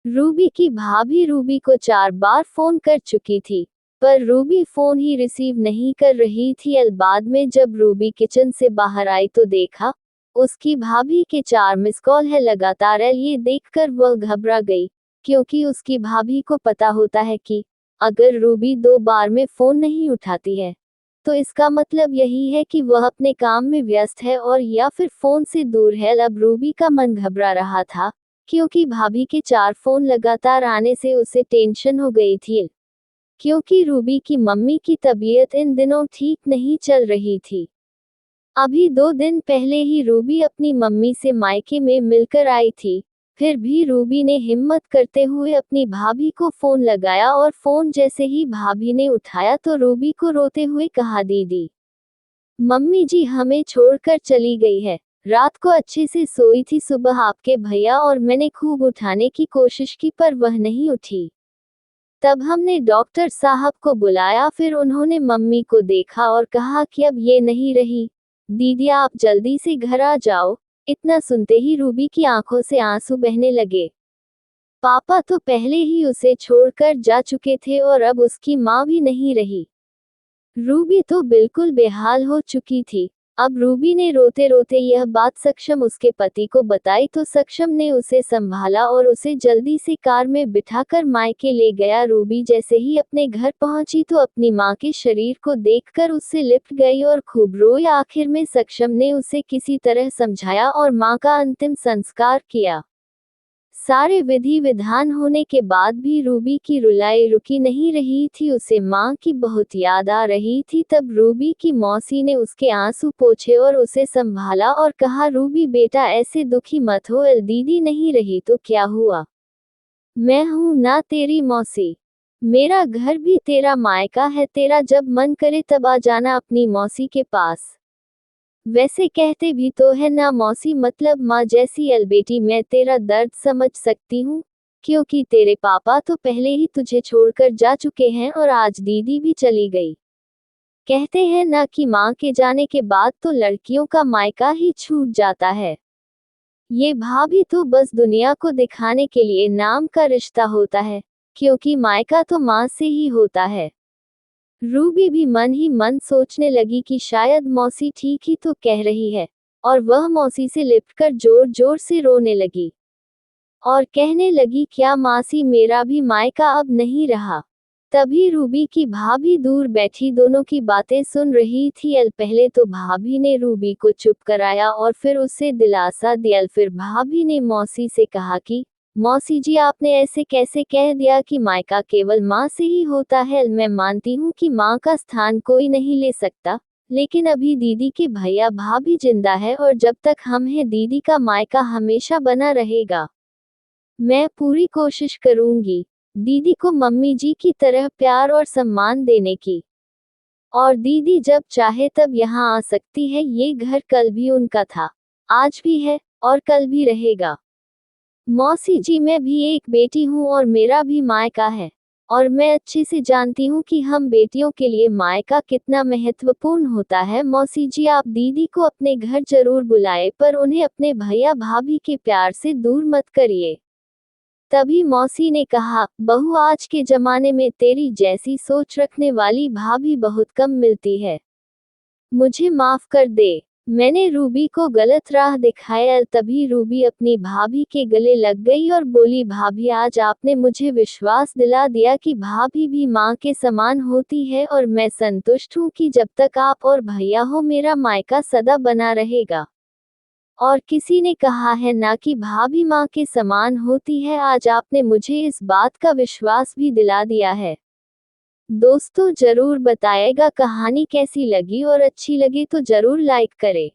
Ruby की भाभी Ruby को 4 बार फोन कर चुकी थी, पर रूबी फोन ही रिसीव नहीं कर रही थी। बाद में जब रूबी किचन से बाहर आई तो देखा उसकी भाभी के 4 मिस कॉल है लगातार। ये देखकर वह घबरा गई, क्योंकि उसकी भाभी को पता होता है कि अगर रूबी 2 बार में फोन नहीं उठाती है तो इसका मतलब यही है कि वह अपने काम में व्यस्त है और या फिर फोन से दूर है। अब रूबी का मन घबरा रहा था, क्योंकि भाभी के 4 फोन लगातार आने से उसे टेंशन हो गई थी, क्योंकि रूबी की मम्मी की तबीयत इन दिनों ठीक नहीं चल रही थी। अभी 2 दिन पहले ही रूबी अपनी मम्मी से मायके में मिलकर आई थी, फिर भी रूबी ने हिम्मत करते हुए अपनी भाभी को फोन लगाया और फोन जैसे ही भाभी ने उठाया तो रूबी को रोते हुए कहा, दीदी, मम्मी जी हमें छोड़कर चली गई है। रात को अच्छे से सोई थी, सुबह आपके भैया और मैंने खूब उठाने की कोशिश की पर वह नहीं उठी। तब हमने डॉक्टर साहब को बुलाया, फिर उन्होंने मम्मी को देखा और कहा कि अब ये नहीं रही। दीदी आप जल्दी से घर आ जाओ। इतना सुनते ही रूबी की आंखों से आंसू बहने लगे। पापा तो पहले ही उसे छोड़कर जा चुके थे और अब उसकी माँ भी नहीं रही। रूबी तो बिल्कुल बेहाल हो चुकी थी। अब रूबी ने रोते रोते यह बात सक्षम उसके पति को बताई तो सक्षम ने उसे संभाला और उसे जल्दी से कार में बिठाकर मायके ले गया। रूबी जैसे ही अपने घर पहुंची तो अपनी मां के शरीर को देखकर उससे लिपट गई और खूब रोई। आखिर में सक्षम ने उसे किसी तरह समझाया और मां का अंतिम संस्कार किया। सारे विधि विधान होने के बाद भी रूबी की रुलाई रुकी नहीं रही थी। उसे मां की बहुत याद आ रही थी। तब रूबी की मौसी ने उसके आंसू पोंछे और उसे संभाला और कहा, रूबी बेटा ऐसे दुखी मत हो, दीदी नहीं रही तो क्या हुआ, मैं हूं ना तेरी मौसी। मेरा घर भी तेरा मायका है, तेरा जब मन करे तब आ जाना अपनी मौसी के पास। वैसे कहते भी तो है ना मौसी मतलब माँ जैसी। बेटी मैं तेरा दर्द समझ सकती हूँ, क्योंकि तेरे पापा तो पहले ही तुझे छोड़कर जा चुके हैं और आज दीदी भी चली गई। कहते हैं ना कि माँ के जाने के बाद तो लड़कियों का मायका ही छूट जाता है। ये भाभी तो बस दुनिया को दिखाने के लिए नाम का रिश्ता होता है, क्योंकि मायका तो माँ से ही होता है। रूबी भी मन ही मन सोचने लगी कि शायद मौसी ठीक ही तो कह रही है, और वह मौसी से लिपटकर जोर जोर से रोने लगी और कहने लगी, क्या मासी मेरा भी मायका अब नहीं रहा। तभी रूबी की भाभी दूर बैठी दोनों की बातें सुन रही थी। पहले तो भाभी ने रूबी को चुप कराया और फिर उसे दिलासा दिया। फिर भाभी ने मौसी से कहा कि मौसी जी आपने ऐसे कैसे कह दिया कि मायका केवल माँ से ही होता है। मैं मानती हूँ कि माँ का स्थान कोई नहीं ले सकता, लेकिन अभी दीदी के भैया भाभी जिंदा है और जब तक हम हैं दीदी का मायका हमेशा बना रहेगा। मैं पूरी कोशिश करूंगी दीदी को मम्मी जी की तरह प्यार और सम्मान देने की, और दीदी जब चाहे तब यहाँ आ सकती है। ये घर कल भी उनका था, आज भी है और कल भी रहेगा। मौसी जी मैं भी एक बेटी हूँ और मेरा भी मायका है, और मैं अच्छे से जानती हूँ कि हम बेटियों के लिए मायका कितना महत्वपूर्ण होता है। मौसी जी आप दीदी को अपने घर जरूर बुलाए, पर उन्हें अपने भैया भाभी के प्यार से दूर मत करिए। तभी मौसी ने कहा, बहू आज के जमाने में तेरी जैसी सोच रखने वाली भाभी बहुत कम मिलती है। मुझे माफ कर दे, मैंने रूबी को गलत राह दिखाया। तभी रूबी अपनी भाभी के गले लग गई और बोली, भाभी आज आपने मुझे विश्वास दिला दिया कि भाभी भी माँ के समान होती है, और मैं संतुष्ट हूँ कि जब तक आप और भैया हो मेरा मायका सदा बना रहेगा। और किसी ने कहा है ना कि भाभी माँ के समान होती है। आज आपने मुझे इस बात का विश्वास भी दिला दिया है। दोस्तों जरूर बताएगा कहानी कैसी लगी, और अच्छी लगी तो जरूर लाइक करें।